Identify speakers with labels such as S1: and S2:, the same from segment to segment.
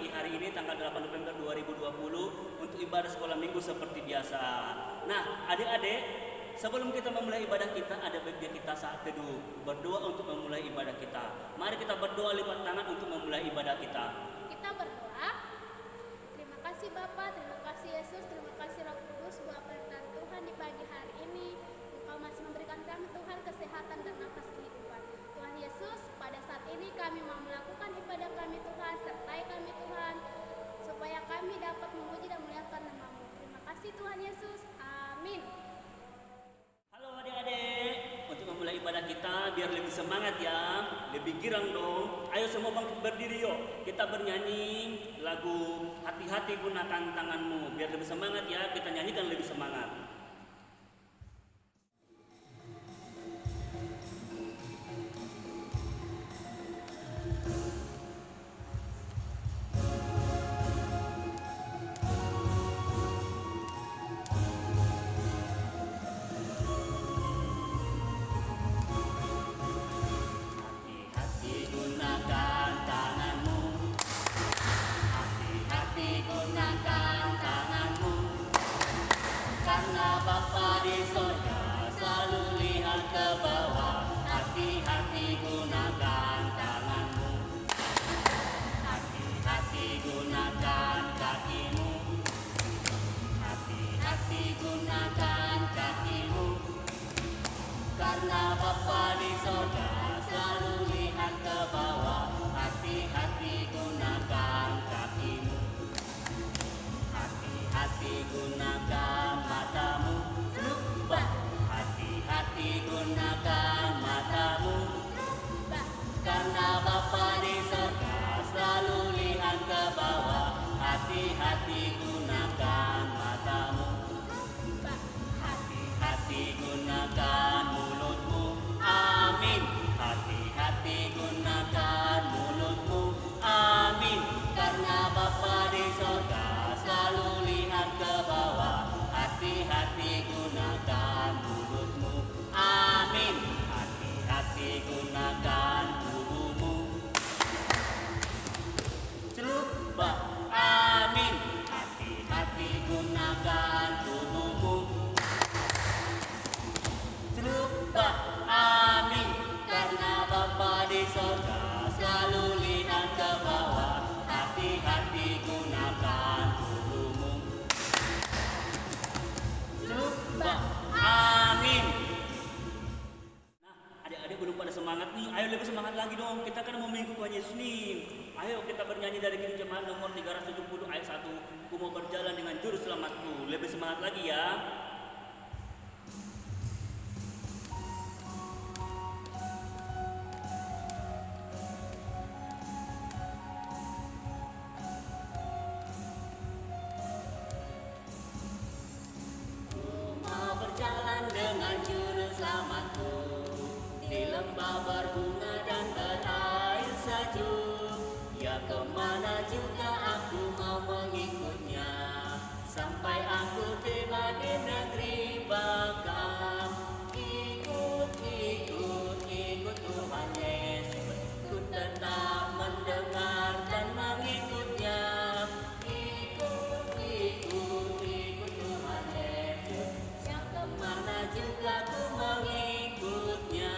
S1: pagi hari ini tanggal 8 November 2020 untuk ibadah sekolah minggu seperti biasa. Nah, adik-adik, sebelum kita memulai ibadah kita, ada baiknya kita saat teduh berdoa untuk memulai ibadah kita. Mari kita berdoa lipat tangan untuk memulai ibadah kita.
S2: Kita berdoa. Terima kasih Bapa, terima kasih Yesus, terima kasih Roh Kudus buat perintah Tuhan di pagi hari ini. Engkau masih memberikan kami Tuhan kesehatan dan nafas kehidupan. Tuhan Yesus, pada saat ini kami mau melakukan ibadah kami Tuhan, sertai kami Tuhan, supaya kami dapat memuji dan memuliakan nama-Mu. Terima kasih Tuhan Yesus. Amin.
S1: Halo adik-adik, untuk memulai ibadah kita biar lebih semangat ya, lebih girang dong. Ayo semua bangkit berdiri yuk. Kita bernyanyi lagu Hati-hati Gunakan Tanganmu. Biar lebih semangat ya, kita nyanyikan lebih semangat. Ayo lebih semangat lagi dong, kita kan mau mengikut Tuhan Yesus nih. Ayo kita bernyanyi dari Kidung Jemaat nomor 370 ayat 1. Ku mau berjalan dengan juru selamatku. Lebih semangat lagi ya. Ku mau berjalan dengan juru selamatku di lembah berbunga dan berair sejuk. Ya kemana juga aku mau mengikutnya, sampai aku tiba di negeri bakal. Ikut, ikut, ikut Tuhan Yesus, ku tetap mendengar dan mengikutnya. Ikut, ikut, ikut Tuhan Yesus, ya kemana juga ku mengikutnya.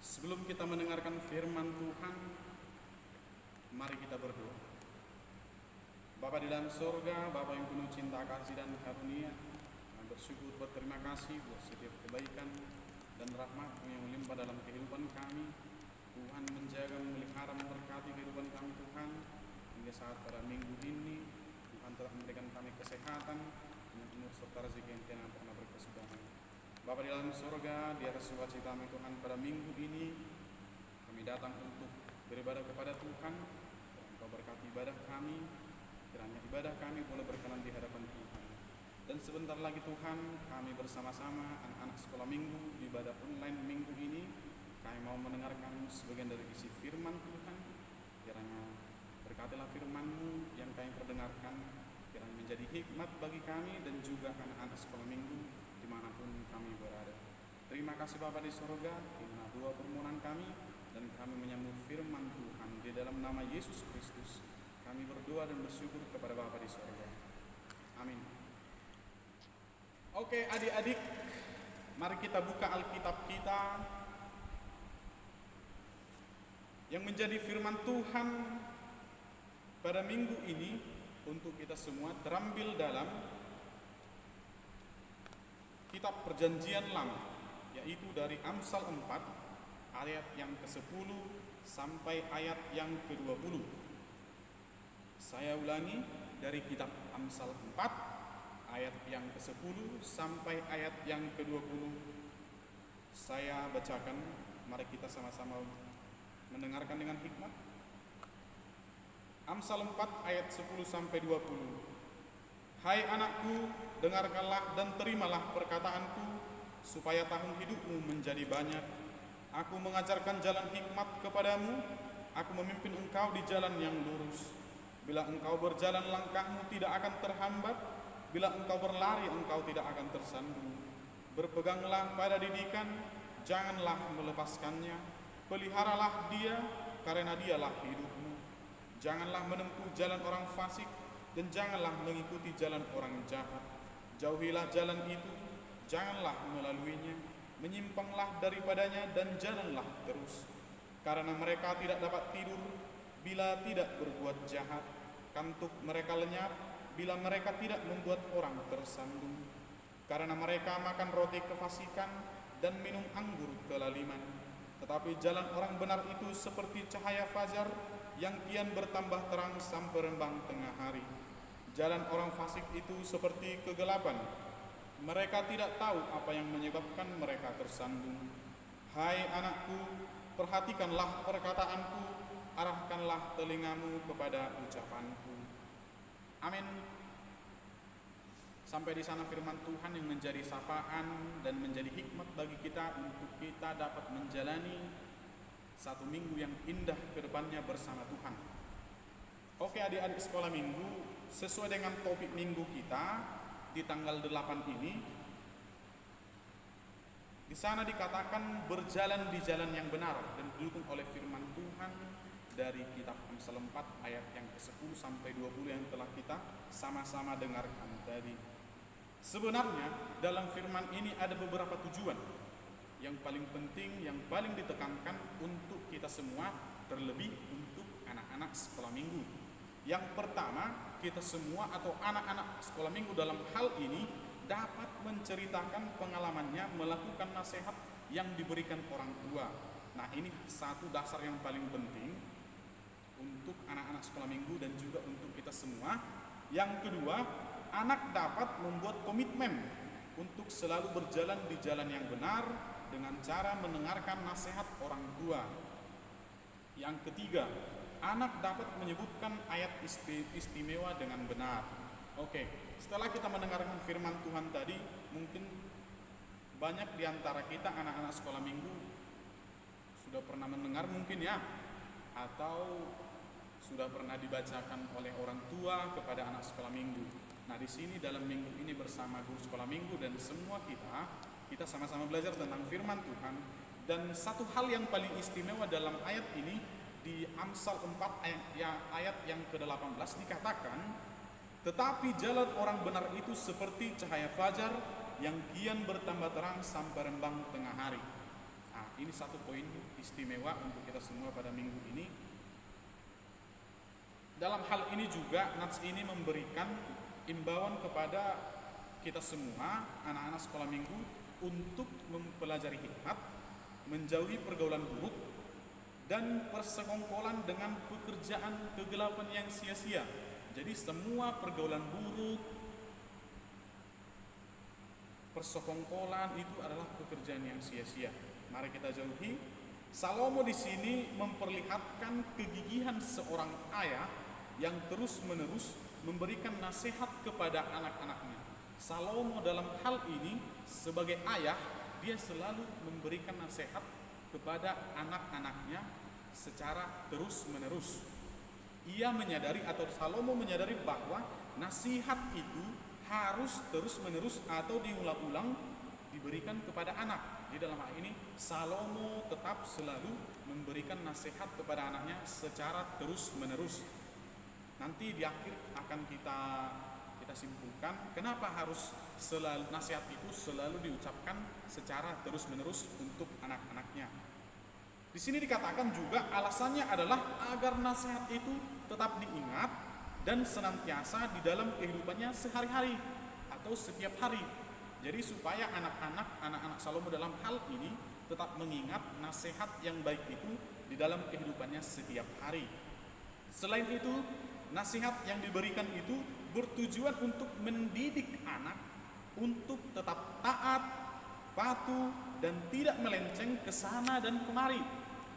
S3: Sebelum kita mendengarkan firman Tuhan, mari kita berdoa. Bapa di dalam surga, Bapa yang penuh cinta kasih dan karunia, kami bersyukur berterima kasih buat setiap kebaikan dan rahmat-Mu yang melimpah dalam kehidupan kami. Tuhan menjaga, memelihara, memberkati kehidupan kami Tuhan, hingga saat pada minggu ini Tuhan telah memberikan kami kesehatan dengan umur serta rezeki yang tidak pernah berkesudahan. Bapa di dalam surga, di atas sukacita-Mu Tuhan, pada minggu ini kami datang untuk beribadah kepada Tuhan. Engkau berkati ibadah kami, kiranya ibadah kami boleh berkenan di hadapan Tuhan. Dan sebentar lagi Tuhan, kami bersama-sama anak-anak sekolah minggu di ibadah online minggu ini, kami mau mendengarkan sebagian dari isi firman Tuhan. Kiranya berkatilah firman-Mu, menjadi hikmat bagi kami dan juga anak-anak sekolah minggu dimanapun kami berada. Terima kasih Bapa di surga, karena dua permohonan kami dan kami menyambut firman Tuhan di dalam nama Yesus Kristus. Kami berdoa dan bersyukur kepada Bapa di surga. Amin. Oke adik-adik, mari kita buka Alkitab kita yang menjadi firman Tuhan pada minggu ini untuk kita semua terambil dalam kitab Perjanjian Lama, yaitu dari Amsal 4 ayat yang ke-10 sampai ayat yang ke-20. Saya ulangi, dari kitab Amsal 4 ayat yang ke-10 sampai ayat yang ke-20. Saya bacakan, mari kita sama-sama mendengarkan dengan hikmat. Amsal 4 ayat 10 sampai 20. Hai anakku, dengarkanlah dan terimalah perkataanku, supaya tahun hidupmu menjadi banyak. Aku mengajarkan jalan hikmat kepadamu, aku memimpin engkau di jalan yang lurus. Bila engkau berjalan, langkahmu tidak akan terhambat. Bila engkau berlari, engkau tidak akan tersandung. Berpeganglah pada didikan, janganlah melepaskannya. Peliharalah dia, karena dialah hidupmu. Janganlah menempuh jalan orang fasik, dan janganlah mengikuti jalan orang jahat. Jauhilah jalan itu, janganlah melaluinya. Menyimpanglah daripadanya dan jalanlah terus. Karena mereka tidak dapat tidur bila tidak berbuat jahat. Kantuk mereka lenyap bila mereka tidak membuat orang tersandung. Karena mereka makan roti kefasikan dan minum anggur kelaliman. Tetapi jalan orang benar itu seperti cahaya fajar yang kian bertambah terang sampai rembang tengah hari. Jalan orang fasik itu seperti kegelapan. Mereka tidak tahu apa yang menyebabkan mereka tersandung. Hai anakku, perhatikanlah perkataanku, arahkanlah telingamu kepada ucapanku. Amin. Sampai di sana firman Tuhan yang menjadi sapaan dan menjadi hikmat bagi kita untuk kita dapat menjalani satu minggu yang indah ke depannya bersama Tuhan. Oke adik-adik sekolah minggu, sesuai dengan topik minggu kita di tanggal 8 ini, di sana dikatakan berjalan di jalan yang benar dan didukung oleh firman Tuhan dari kitab Amsal 4 ayat yang ke-10 sampai 20 yang telah kita sama-sama dengarkan tadi. Sebenarnya dalam firman ini ada beberapa tujuan yang paling penting, yang paling ditekankan untuk kita semua, terlebih untuk anak-anak sekolah minggu. Yang pertama, kita semua atau anak-anak sekolah minggu dalam hal ini dapat menceritakan pengalamannya melakukan nasihat yang diberikan orang tua. Nah, ini satu dasar yang paling penting untuk anak-anak sekolah minggu dan juga untuk kita semua. Yang kedua, anak dapat membuat komitmen untuk selalu berjalan di jalan yang benar dengan cara mendengarkan nasihat orang tua. Yang ketiga, anak dapat menyebutkan ayat istimewa dengan benar. Oke, setelah kita mendengarkan firman Tuhan tadi, mungkin banyak di antara kita anak-anak sekolah minggu sudah pernah mendengar mungkin ya, atau sudah pernah dibacakan oleh orang tua kepada anak sekolah minggu. Nah, di sini dalam minggu ini bersama guru sekolah minggu dan semua kita sama-sama belajar tentang firman Tuhan. Dan satu hal yang paling istimewa dalam ayat ini di Amsal 4 ayat yang ke-18 dikatakan, tetapi jalan orang benar itu seperti cahaya fajar yang kian bertambah terang sampai rembang tengah hari. Nah, ini satu poin istimewa untuk kita semua pada minggu ini. Dalam hal ini juga nats ini memberikan imbauan kepada kita semua anak-anak sekolah minggu untuk mempelajari hikmat, menjauhi pergaulan buruk dan persekongkolan dengan pekerjaan kegelapan yang sia-sia. Jadi semua pergaulan buruk, persekongkolan itu adalah pekerjaan yang sia-sia. Mari kita jauhi. Salomo di sini memperlihatkan kegigihan seorang ayah yang terus-menerus memberikan nasihat kepada anak-anaknya. Salomo dalam hal ini sebagai ayah, dia selalu memberikan nasihat kepada anak-anaknya secara terus-menerus. ia menyadari atau Salomo menyadari bahwa nasihat itu harus terus-menerus atau diulang-ulang diberikan kepada anak. Di dalam hal ini Salomo tetap selalu memberikan nasihat kepada anaknya secara terus-menerus. Nanti di akhir akan kita simpulkan kenapa harus selalu nasihat itu selalu diucapkan secara terus-menerus untuk anak-anaknya. Di sini dikatakan juga alasannya adalah agar nasihat itu tetap diingat dan senantiasa di dalam kehidupannya sehari-hari atau setiap hari. Jadi supaya anak-anak Salomo dalam hal ini tetap mengingat nasihat yang baik itu di dalam kehidupannya setiap hari. Selain itu, nasihat yang diberikan itu bertujuan untuk mendidik anak untuk tetap taat, patuh, dan tidak melenceng ke sana dan kemari.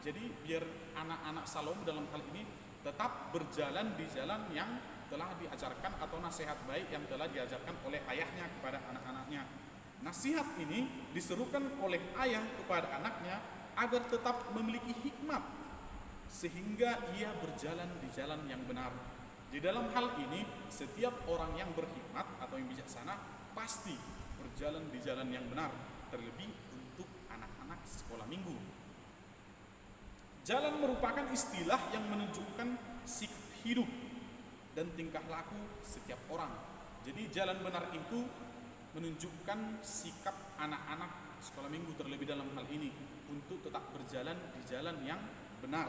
S3: Jadi biar anak-anak Salomo dalam hal ini tetap berjalan di jalan yang telah diajarkan atau nasihat baik yang telah diajarkan oleh ayahnya kepada anak-anaknya. Nasihat ini diserukan oleh ayah kepada anaknya agar tetap memiliki hikmat sehingga ia berjalan di jalan yang benar. Di dalam hal ini setiap orang yang berhikmat atau yang bijaksana pasti berjalan di jalan yang benar, terlebih untuk anak-anak sekolah minggu. Jalan merupakan istilah yang menunjukkan sikap hidup dan tingkah laku setiap orang. Jadi jalan benar itu menunjukkan sikap anak-anak sekolah minggu terlebih dalam hal ini untuk tetap berjalan di jalan yang benar.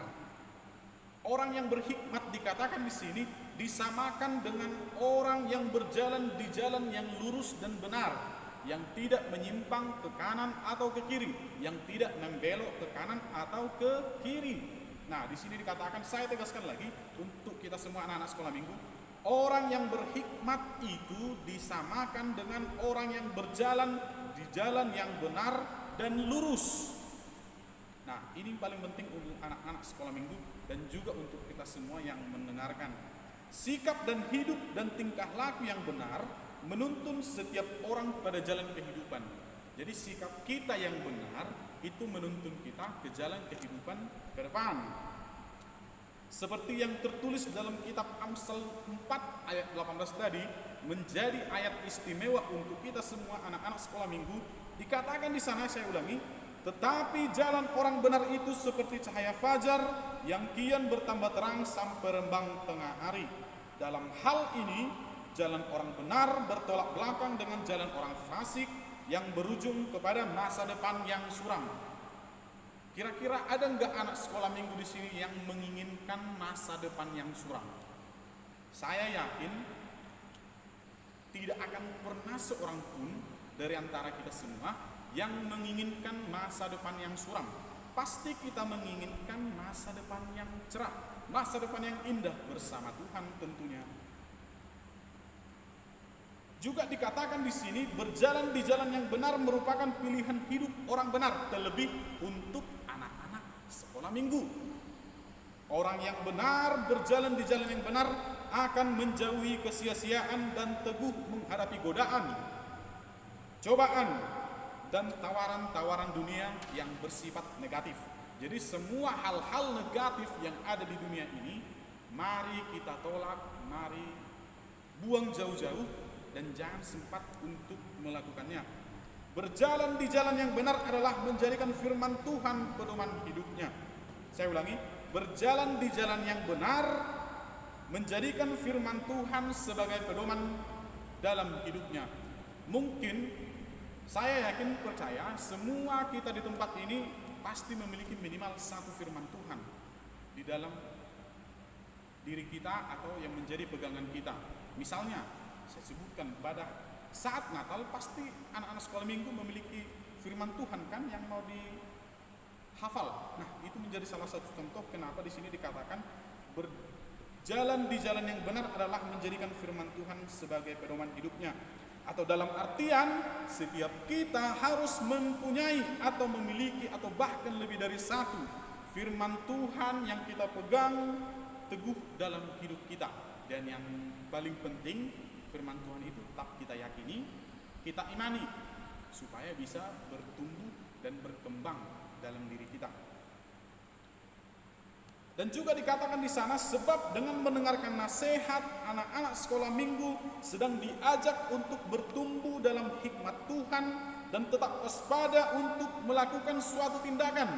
S3: Orang yang berhikmat dikatakan di sini disamakan dengan orang yang berjalan di jalan yang lurus dan benar, yang tidak menyimpang ke kanan atau ke kiri, yang tidak membelok ke kanan atau ke kiri. Nah, di sini dikatakan, saya tegaskan lagi untuk kita semua anak-anak sekolah minggu, orang yang berhikmat itu disamakan dengan orang yang berjalan di jalan yang benar dan lurus. Nah, ini paling penting untuk anak-anak sekolah minggu dan juga untuk kita semua yang mendengarkan. Sikap dan hidup dan tingkah laku yang benar menuntun setiap orang pada jalan kehidupan. Jadi sikap kita yang benar itu menuntun kita ke jalan kehidupan ke depan. Seperti yang tertulis dalam kitab Amsal 4 ayat 18 tadi, menjadi ayat istimewa untuk kita semua anak-anak sekolah minggu. Dikatakan di sana, saya ulangi, tetapi jalan orang benar itu seperti cahaya fajar yang kian bertambah terang sampai rembang tengah hari. Dalam hal ini, jalan orang benar bertolak belakang dengan jalan orang fasik yang berujung kepada masa depan yang suram. Kira-kira ada enggak anak sekolah minggu di sini yang menginginkan masa depan yang suram? Saya yakin tidak akan pernah seorang pun dari antara kita semua yang menginginkan masa depan yang suram. Pasti kita menginginkan masa depan yang cerah, masa depan yang indah bersama Tuhan tentunya. Juga dikatakan di sini berjalan di jalan yang benar merupakan pilihan hidup orang benar, terlebih untuk anak-anak sekolah minggu. Orang yang benar berjalan di jalan yang benar akan menjauhi kesia-siaan dan teguh menghadapi godaan, cobaan, dan tawaran-tawaran dunia yang bersifat negatif. Jadi semua hal-hal negatif yang ada di dunia ini, mari kita tolak, mari buang jauh-jauh dan jangan sempat untuk melakukannya. Berjalan di jalan yang benar adalah menjadikan firman Tuhan pedoman hidupnya. Saya ulangi, berjalan di jalan yang benar menjadikan firman Tuhan sebagai pedoman dalam hidupnya. Mungkin saya yakin percaya semua kita di tempat ini pasti memiliki minimal satu firman Tuhan di dalam diri kita atau yang menjadi pegangan kita. Misalnya, saya sebutkan pada saat Natal pasti anak-anak sekolah minggu memiliki firman Tuhan kan yang mau dihafal. Nah, itu menjadi salah satu contoh kenapa di sini dikatakan berjalan di jalan yang benar adalah menjadikan firman Tuhan sebagai pedoman hidupnya. Atau dalam artian setiap kita harus mempunyai atau memiliki atau bahkan lebih dari satu firman Tuhan yang kita pegang teguh dalam hidup kita. Dan yang paling penting, firman Tuhan itu tetap kita yakini, kita imani supaya bisa bertumbuh dan berkembang dalam diri kita. Dan juga dikatakan di sana, sebab dengan mendengarkan nasihat anak-anak sekolah minggu sedang diajak untuk bertumbuh dalam hikmat Tuhan dan tetap waspada untuk melakukan suatu tindakan.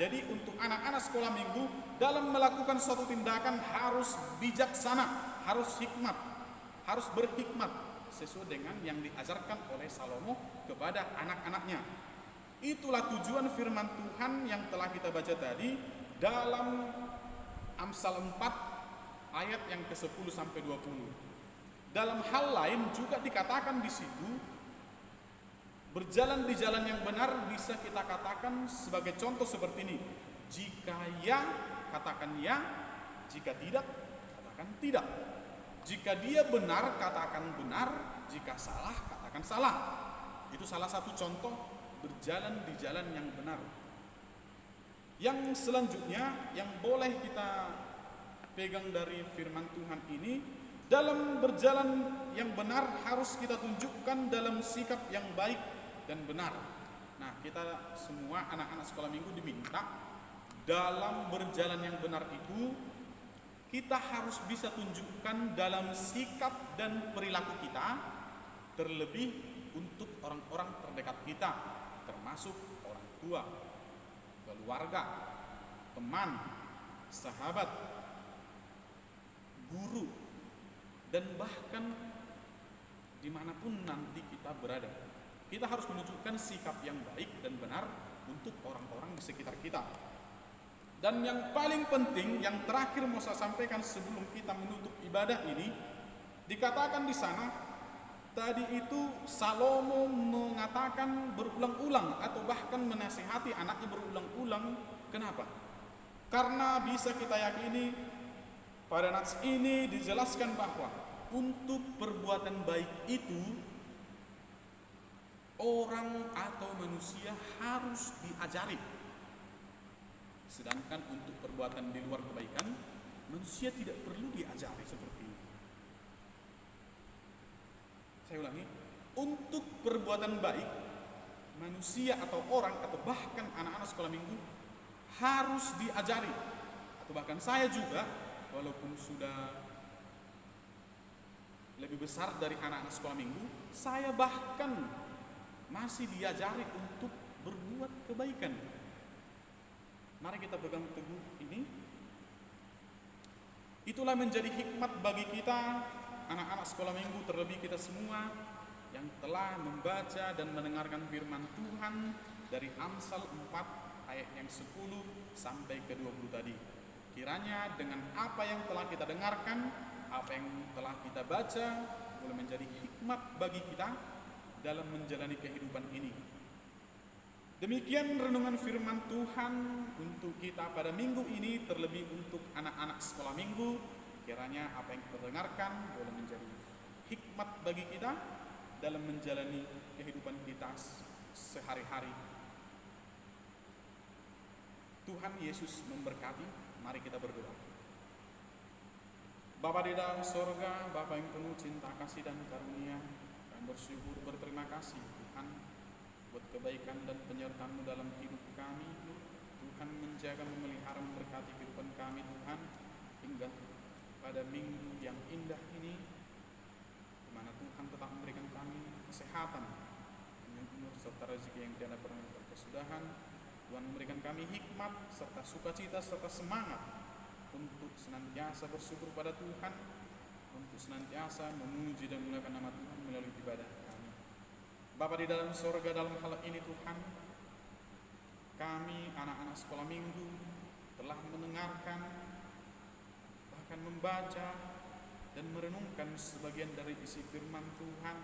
S3: Jadi untuk anak-anak sekolah minggu dalam melakukan suatu tindakan harus bijaksana, harus hikmat, harus berhikmat sesuai dengan yang diajarkan oleh Salomo kepada anak-anaknya. Itulah tujuan firman Tuhan yang telah kita baca tadi dalam Amsal 4 ayat yang ke-10 sampai 20. Dalam hal lain juga dikatakan di situ, berjalan di jalan yang benar bisa kita katakan sebagai contoh seperti ini. Jika ya, katakan ya. Jika tidak, katakan tidak. Jika dia benar, katakan benar. Jika salah, katakan salah. Itu salah satu contoh berjalan di jalan yang benar. Yang selanjutnya yang boleh kita pegang dari firman Tuhan ini, dalam berjalan yang benar harus kita tunjukkan dalam sikap yang baik dan benar. Nah, kita semua anak-anak sekolah minggu diminta dalam berjalan yang benar itu kita harus bisa tunjukkan dalam sikap dan perilaku kita, terlebih untuk orang-orang terdekat kita, termasuk orang tua, keluarga, teman, sahabat, guru, dan bahkan dimanapun nanti kita berada. Kita harus menunjukkan sikap yang baik dan benar untuk orang-orang di sekitar kita. Dan yang paling penting, yang terakhir mau saya sampaikan sebelum kita menutup ibadah ini, dikatakan di sana, tadi itu Salomo mengatakan berulang-ulang atau bahkan menasihati anaknya berulang-ulang. Kenapa? Karena bisa kita yakini pada nats ini dijelaskan bahwa untuk perbuatan baik itu orang atau manusia harus diajari. Sedangkan untuk perbuatan di luar kebaikan, manusia tidak perlu diajari seperti ini. Saya ulangi, untuk perbuatan baik, manusia atau orang atau bahkan anak-anak sekolah minggu harus diajari. Atau bahkan saya juga, walaupun sudah lebih besar dari anak-anak sekolah minggu, saya bahkan masih diajari untuk berbuat kebaikan. Mari kita pegang teguh ini. Itulah menjadi hikmat bagi kita anak-anak sekolah minggu, terlebih kita semua yang telah membaca dan mendengarkan firman Tuhan dari Amsal 4 ayat yang 10 sampai ke 20 tadi. Kiranya dengan apa yang telah kita dengarkan, apa yang telah kita baca, boleh menjadi hikmat bagi kita dalam menjalani kehidupan ini. Demikian renungan firman Tuhan untuk kita pada minggu ini, terlebih untuk anak-anak sekolah minggu. Kiranya apa yang kita dengarkan boleh menjadi hikmat bagi kita dalam menjalani kehidupan kita sehari-hari. Tuhan Yesus memberkati. Mari kita berdoa. Bapa di dalam sorga, Bapa yang penuh cinta kasih dan karunia, kami bersyukur berterima kasih Tuhan buat kebaikan dan penyertaan-Mu dalam hidup kami. Tuhan menjaga, memelihara, memberkati kehidupan kami Tuhan, hingga pada minggu yang indah ini, di mana Tuhan tetap memberikan kami kesehatan, umur serta rezeki yang tiada pernah berkesudahan. Tuhan memberikan kami hikmat serta sukacita serta semangat untuk senantiasa bersyukur pada Tuhan, untuk senantiasa memuji dan memuliakan nama Tuhan melalui ibadah kami. Bapa di dalam sorga, dalam hal ini Tuhan, kami anak-anak sekolah minggu telah mendengarkan, bahkan membaca dan merenungkan sebagian dari isi firman Tuhan.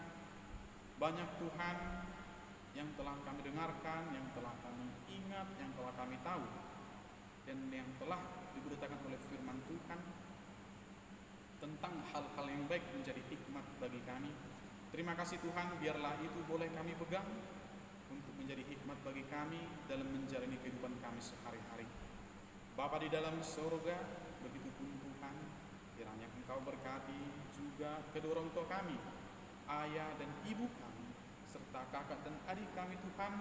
S3: Banyak Tuhan yang telah kami dengarkan, yang telah kami ingat, yang telah kami tahu, dan yang telah diberitakan oleh firman Tuhan tentang hal-hal yang baik menjadi hikmat bagi kami. Terima kasih Tuhan, biarlah itu boleh kami pegang untuk menjadi hikmat bagi kami dalam menjalani kehidupan kami sehari-hari. Bapa di dalam surga, begitupun Tuhan, kiranya Engkau berkati juga kedua orang tua kami, ayah dan ibu kami, serta kakak dan adik kami Tuhan,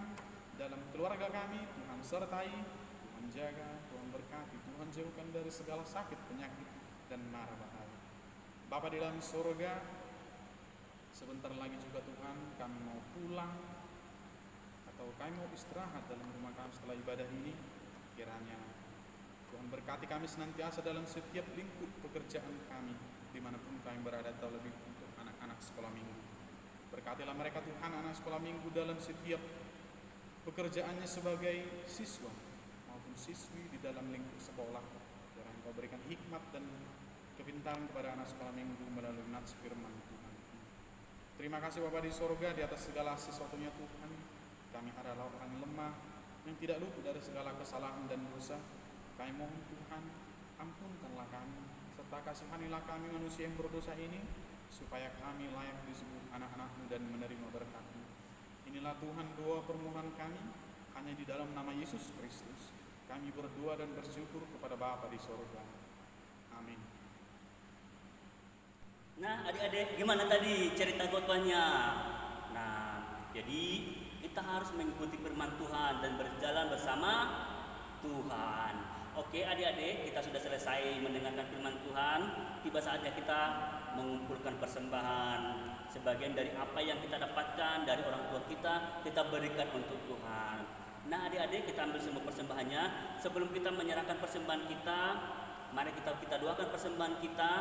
S3: dalam keluarga kami. Tuhan sertai, Tuhan Tuhan jaga, Tuhan berkati, Tuhan jauhkan dari segala sakit, penyakit, dan mara bahaya. Bapa di dalam surga, sebentar lagi juga Tuhan kami mau pulang atau kami mau istirahat dalam rumah kami setelah ibadah ini. Kiranya Tuhan berkati kami senantiasa dalam setiap lingkup pekerjaan kami dimanapun kami berada, terlebih untuk anak-anak sekolah minggu. Berkatilah mereka Tuhan, anak sekolah minggu dalam setiap pekerjaannya sebagai siswa maupun siswi di dalam lingkup sekolah. Kiranya Engkau berikan hikmat dan kepintaran kepada anak sekolah minggu melalui nats firman Tuhan. Terima kasih Bapa di sorga, di atas segala sesuatunya Tuhan. Kami adalah orang lemah yang tidak luput dari segala kesalahan dan dosa. Kami mohon Tuhan, ampunkanlah kami, serta kasihanilah kami manusia yang berdosa ini, supaya kami layak disebut anak-anak-Mu dan menerima berkat-Mu. Inilah Tuhan doa permohonan kami, hanya di dalam nama Yesus Kristus. Kami berdoa dan bersyukur kepada Bapa di sorga. Amin.
S1: Nah, adik-adik, gimana tadi cerita khotbahnya? Nah, jadi kita harus mengikuti firman Tuhan dan berjalan bersama Tuhan. Oke, adik-adik, kita sudah selesai mendengarkan firman Tuhan. Tiba saatnya kita mengumpulkan persembahan. Sebagian dari apa yang kita dapatkan dari orang tua kita berikan untuk Tuhan. Nah, adik-adik, kita ambil semua persembahannya. Sebelum kita menyerahkan persembahan kita, mari kita doakan persembahan kita,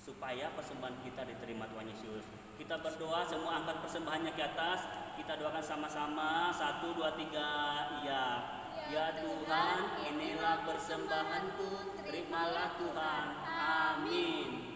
S1: supaya persembahan kita diterima Tuhan Yesus. Kita berdoa, semua angkat persembahannya ke atas. Kita doakan sama-sama. 1, 2, 3. Ya. Ya Tuhan, inilah persembahanku. Terimalah Tuhan. Amin.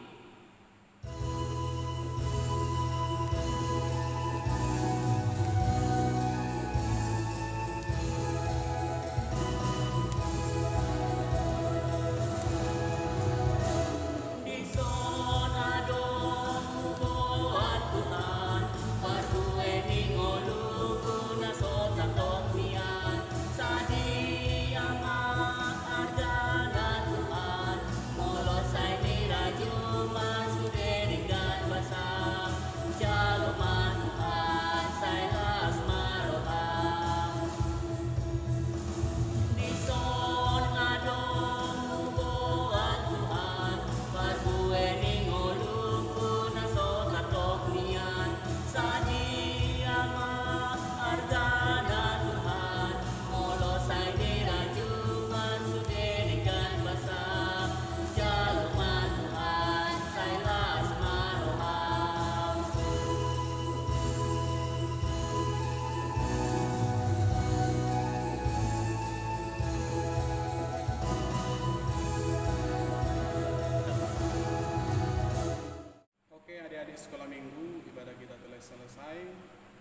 S3: Sekolah minggu, ibadah kita telah selesai.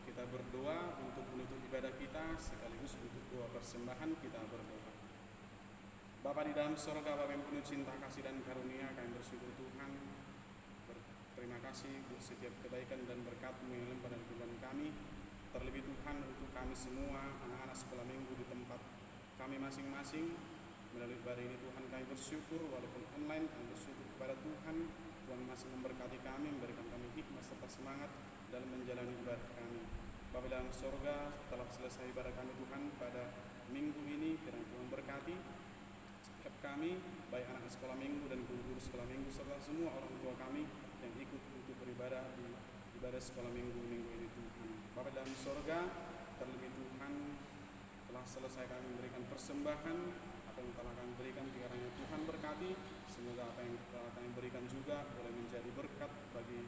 S3: Kita berdoa untuk menutup ibadah kita, sekaligus untuk doa persembahan kita berdoa. Bapa di dalam surga, Bapa yang penuh cinta, kasih dan karunia, kami bersyukur Tuhan. Terima kasih untuk setiap kebaikan dan berkat-Mu yang limpah dalam kehidupan kami. Terlebih Tuhan untuk kami semua, anak-anak sekolah minggu di tempat kami masing-masing. Melalui ibadah ini Tuhan kami bersyukur, walaupun online kami bersyukur kepada Tuhan. Tuhan masih memberkati kami, memberikan kami hikmat serta semangat dalam menjalani ibadah kami. Bapa dalam surga, setelah selesai ibadah kami Tuhan pada minggu ini, kiranya Tuhan berkati setiap kami, baik anak sekolah minggu dan guru-guru sekolah minggu, serta semua orang tua kami yang ikut untuk beribadah di ibadah sekolah minggu ini Tuhan. Bapa dalam surga, terlebih Tuhan telah selesai kami memberikan persembahan, apa yang telah kami berikan, kiranya Tuhan berkati. Semoga apa yang telah kami berikan juga boleh menjadi berkat bagi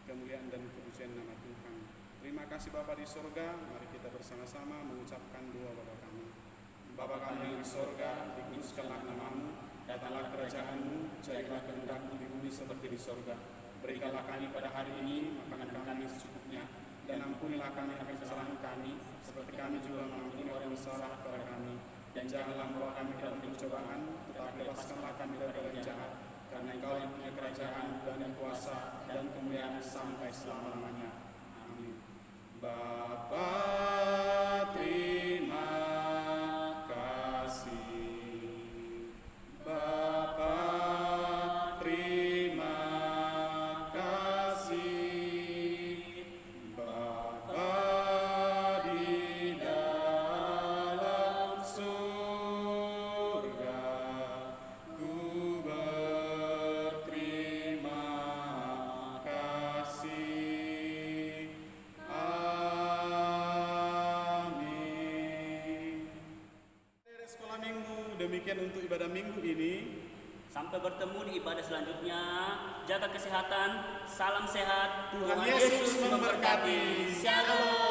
S3: kemuliaan dan kepujian nama Tuhan. Terima kasih Bapa di sorga. Mari kita bersama-sama mengucapkan doa Bapa kami. Bapa kami yang di sorga, dikuduskanlah namamu, datanglah kerajaan-Mu, jadilah kehendak-Mu di bumi seperti di sorga. Berikanlah kami pada hari ini makanan kami secukupnya, dan ampunilah kami akan kesalahan kami, seperti kami juga mengampuni orang yang salah kepada kami. Dan janganlah membawa kami dalam pencobaan, tetapi lepaskanlah kami dari yang jahat. Karena Engkau yang punya kerajaan dan kuasa dan kemuliaan sampai selama-lamanya. Amin. Bapa, terima kasih. Bapa, terima kasih. Bapa di dalam surga, demikian untuk ibadah minggu ini.
S1: Sampai bertemu di ibadah selanjutnya. Jaga kesehatan. Salam sehat.
S3: Tuhan Yesus memberkati.
S1: Shalom.